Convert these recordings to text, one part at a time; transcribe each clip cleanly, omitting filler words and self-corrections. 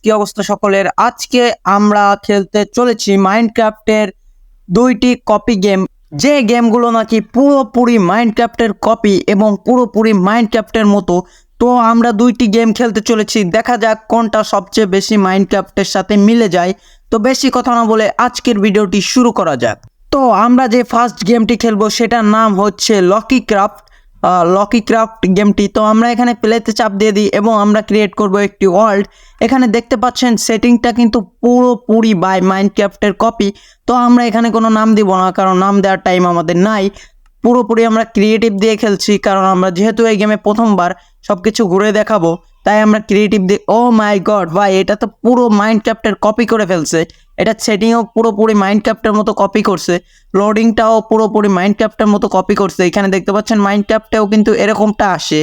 কি অবস্থা সকলের? আজকে আমরা খেলতে চলেছি মাইনক্রাফটের দুইটি কপি গেম, যে গেমগুলো নাকি পুরোপুরি মাইনক্রাফটের কপি এবং পুরোপুরি মাইনক্রাফটের মতো। তো আমরা দুইটি গেম খেলতে চলেছি, দেখা যাক কোনটা সবচেয়ে বেশি মাইনক্রাফটের সাথে মিলে যায়। তো বেশি কথা না বলে আজকের ভিডিওটি শুরু করা যাক। তো আমরা যে ফার্স্ট গেমটি খেলবো সেটার নাম হচ্ছে লকি ক্রাফট গেমটি। তো আমরা এখানে প্লেতে চাপ দিয়ে দিই এবং আমরা ক্রিয়েট করব একটি ওয়ার্ল্ড। এখানে দেখতে পাচ্ছেন সেটিংটা কিন্তু পুরোপুরি বাই মাইনক্রাফটের কপি। তো আমরা এখানে কোনো নাম দিব না, কারণ নাম দেওয়ার টাইম আমাদের নাই। পুরোপুরি আমরা ক্রিয়েটিভ দিয়ে খেলছি, কারণ আমরা যেহেতু এই গেমে প্রথমবার সব কিছু ঘুরে দেখাবো, তাই আমরা ক্রিয়েটিভ দিয়ে। ও মাই গড ভাই, এটা তো পুরো মাইনক্রাফটের কপি করে ফেলছে। এটা সেটিংও পুরোপুরি মাইনক্রাফটের মতো কপি করছে, লোডিংটাও পুরোপুরি মাইনক্রাফটের মতো কপি করছে। এখানে দেখতে পাচ্ছেন মাইনক্রাফটেও কিন্তু এরকমটা আসে,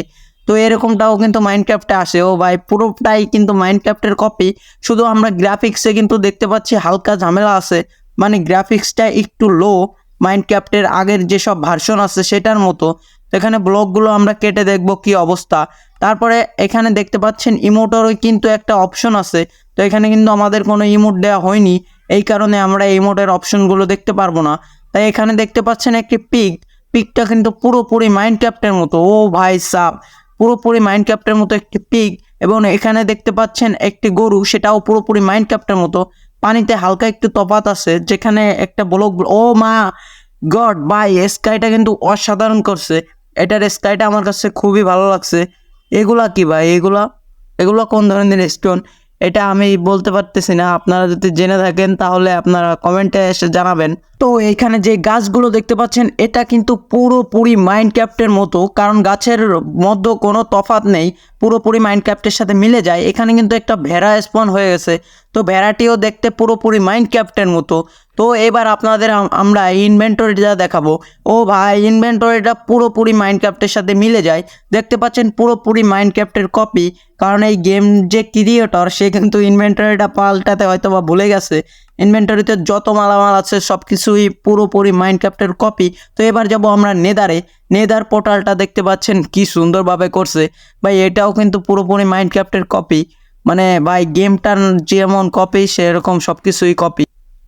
তো এরকমটাও কিন্তু মাইনক্রাফটে আসে। ও ভাই, পুরোটাই কিন্তু মাইনক্রাফটের কপি, শুধু আমরা গ্রাফিক্সে কিন্তু দেখতে পাচ্ছি হালকা ঝামেলা আছে, মানে গ্রাফিক্সটা একটু লো মাইনক্রাফটের আগের যেসব ভার্সন আছে সেটার মতো। তো এখানে ব্লকগুলো আমরা কেটে দেখব কি অবস্থা। তারপরে এখানে দেখতে পাচ্ছেন ইমোটেরও কিন্তু একটা অপশন আছে, তো এখানে কিন্তু আমাদের কোনো ইমোট দেওয়া হয়নি, এই কারণে আমরা ইমোটের অপশনগুলো দেখতে পারবো না। তাই এখানে দেখতে পাচ্ছেন একটি পিকটা কিন্তু পুরোপুরি মাইনক্রাফটের মতো। ও ভাই সাব, পুরোপুরি মাইনক্রাফটের মতো একটি পিক। এবং এখানে দেখতে পাচ্ছেন একটি গরু, সেটাও পুরোপুরি মাইনক্রাফটের মতো। পানিতে হালকা একটু তফাৎ আছে, যেখানে একটা ব্লক। ও মা গড ভাই, স্কাইটা কিন্তু অসাধারণ করছে। এটার স্কাইটা আমার কাছে খুবই ভালো লাগছে। এগুলা কি ভাই? এগুলা কোন ধরনের স্টোন? এটা আমি বলতে পারতেছি না, আপনারা যদি জেনে থাকেন তাহলে আপনারা কমেন্টে এসে জানাবেন। তো এইখানে যে গাছগুলো দেখতে পাচ্ছেন এটা কিন্তু পুরোপুরি মাইনক্রাফটের মতো, কারণ গাছের মধ্যে কোনো তফাৎ নেই, পুরোপুরি মাইনক্রাফটের সাথে মিলে যায়। এখানে কিন্তু একটা ভেড়া স্পন হয়ে গেছে, তো ভেড়াটিও দেখতে পুরোপুরি মাইনক্রাফটের মতো। তো এবার আপনাদের আমরা ইনভেন্টরিটা দেখাবো। ও ভাই, ইনভেন্টরিটা পুরোপুরি মাইনক্রাফটের সাথে মিলে যায়, দেখতে পাচ্ছেন পুরোপুরি মাইনক্রাফটের কপি। কারণ এই গেম যে ক্রিয়েটর সে কিন্তু ইনভেন্টরিটা পাল্টাতে হয়তো বা ভুলে গেছে। ইনভেন্টরিতে যত মালামাল আছে সব কিছুই পুরোপুরি মাইনক্রাফটের কপি। তো এবার যাব আমরা নেদার পোর্টালটা দেখতে পাচ্ছেন কি সুন্দরভাবে করছে ভাই, এটাও কিন্তু পুরোপুরি মাইনক্রাফটের কপি। মানে ভাই, গেমটার যেমন কপি সেরকম সব কিছুই কপি।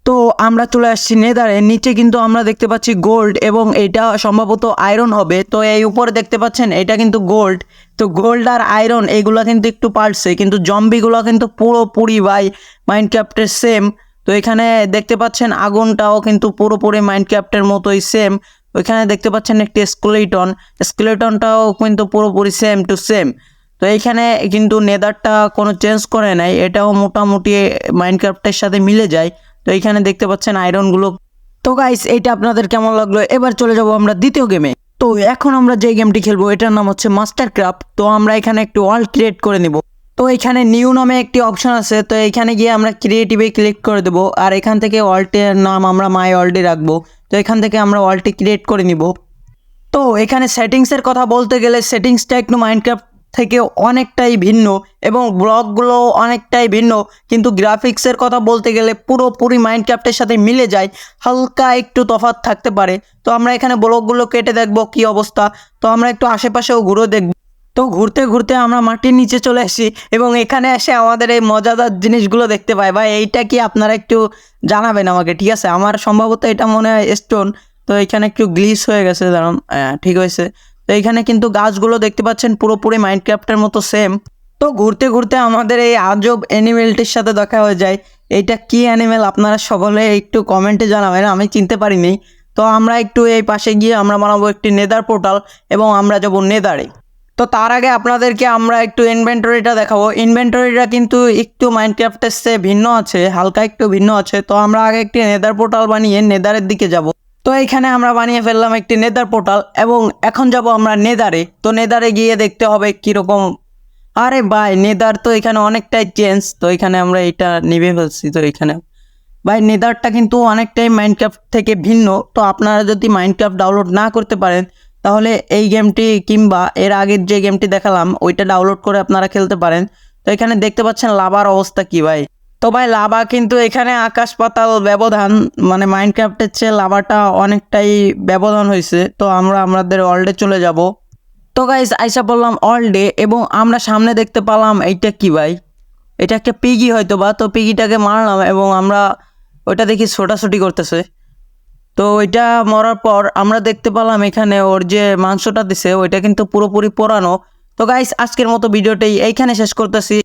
তো আমরা চলে আসছি নেদারে। নিচে কিন্তু আমরা দেখতে পাচ্ছি গোল্ড, এবং এটা সম্ভবত আয়রন হবে। তো এই উপরে দেখতে পাচ্ছেন এটা কিন্তু গোল্ড। তো গোল্ড আর আয়রন এগুলো কিন্তু একটু পাল্টছে, কিন্তু জম্বিগুলো কিন্তু পুরোপুরি ভাই মাইনক্রাফটের সেম। তো এখানে দেখতে পাচ্ছেন আগুনটাও কিন্তু পুরোপুরি মাইনক্রাফটের মতোই সেম। ওইখানে দেখতে পাচ্ছেন একটি স্কেলেটনটাও কিন্তু পুরোপুরি সেম টু সেম। তো এইখানে কিন্তু নেদারটা কোনো চেঞ্জ করে নাই, এটাও মোটামুটি মাইনক্রাফটের সাথে মিলে যায়। তো এইখানে দেখতে পাচ্ছেন আয়রনগুলো। তো গাইস, এইটা আপনাদের কেমন লাগলো? এবার চলে যাব আমরা দ্বিতীয় গেমে। তো এখন আমরা যে গেমটি খেলবো এটার নাম হচ্ছে মাস্টার ক্রাফট। তো আমরা এখানে একটি ওয়ার্ল্ড ক্রিয়েট করে নিব। তো এখানে নিউ নামে একটি অপশন আছে, তো এখানে গিয়ে আমরা ক্রিয়েটিভে ক্লিক করে দেবো, আর এখান থেকে ওয়ার্ল্ডের নাম আমরা মাই ওয়ার্ল্ডে রাখবো। তো এখান থেকে আমরা ওয়ার্ল্ডটি ক্রিয়েট করে নিব। তো এখানে সেটিংসের কথা বলতে গেলে সেটিংসটা একটু মাইনক্রাফট থেকে অনেকটাই ভিন্ন, এবং ব্লকগুলো অনেকটাই ভিন্ন, কিন্তু গ্রাফিক্সের কথা বলতে গেলে পুরোপুরি মাইনক্রাফটের সাথে মিলে যায়, হালকা একটু তফাৎ থাকতে পারে। তো আমরা এখানে ব্লকগুলো কেটে দেখবো কি অবস্থা। তো আমরা একটু আশেপাশেও ঘুরে দেখব। তো ঘুরতে ঘুরতে আমরা মাটির নিচে চলে আসি, এবং এখানে এসে আমাদের এই মজাদার জিনিসগুলো দেখতে পাই। ভাই, এইটা কি আপনারা একটু জানাবেন আমাকে, ঠিক আছে? আমার সম্ভবত এটা মনে হয় স্টোন। তো এখানে একটু গ্লিচ হয়ে গেছে, দাঁড়ান। ঠিক হয়েছে। তো এইখানে কিন্তু গাছগুলো দেখতে পাচ্ছেন পুরোপুরি মাইনক্রাফটের মতো সেম। তো ঘুরতে ঘুরতে আমাদের এই আজব অ্যানিমেলটির সাথে দেখা হয়ে যায়। এইটা কি অ্যানিমেল আপনারা সকলে একটু কমেন্টে জানাবেন, আমি চিনতে পারিনি। তো আমরা একটু এই পাশে গিয়ে আমরা বানাবো একটি নেদার পোর্টাল, এবং আমরা যাব নেদারে। তো তার আগে আপনাদেরকে আমরা একটু ইনভেন্টরিটা দেখাবো। ইনভেন্টরিটা কিন্তু একটু মাইনক্রাফটের চেয়ে ভিন্ন আছে, হালকা একটু ভিন্ন আছে। তো আমরা আগে একটি নেদার পোর্টাল বানিয়ে নেদারের দিকে যাব। তো এইখানে আমরা বানিয়ে ফেললাম একটি নেদার পোর্টাল, এবং এখন যাব আমরা নেদারে। তো নেদারে গিয়ে দেখতে হবে কীরকম। আরে ভাই, নেদার তো এখানে অনেকটাই চেঞ্জ। তো এখানে আমরা এটা নিভে ফেলছি। তো এখানে ভাই নেদারটা কিন্তু অনেকটাই মাইনক্রাফট থেকে ভিন্ন। তো আপনারা যদি মাইনক্রাফট ডাউনলোড না করতে পারেন তাহলে এই গেমটি কিংবা এর আগের যে গেমটি দেখালাম ওইটা ডাউনলোড করে আপনারা খেলতে পারেন। তো এখানে দেখতে পাচ্ছেন লাভার অবস্থা কি ভাই। তো ভাই, লাভা কিন্তু এখানে আকাশ পাতাল ব্যবধান, মানে মাইনক্রাফটের চেয়ে লাভাটা অনেকটাই ব্যবধান হয়েছে। তো আমরা আমাদের ওয়ার্ল্ডে চলে যাব। তো গাইস, আইসা বললাম ওয়ার্ল্ডে, এবং আমরা সামনে দেখতে পেলাম এইটা কি ভাই, এটা একটা পিগি হয়তো বা, তো পিগিটাকে মারলাম এবং আমরা ওইটা দেখি ছোটাছুটি করতেছে। তো ওইটা মরার পর আমরা দেখতে পেলাম এখানে ওর যে মাংসটা দিছে ওইটা কিন্তু পুরোপুরি পোড়ানো। তো গাইস আজকের মতো ভিডিওটাই এইখানে শেষ করতেছি।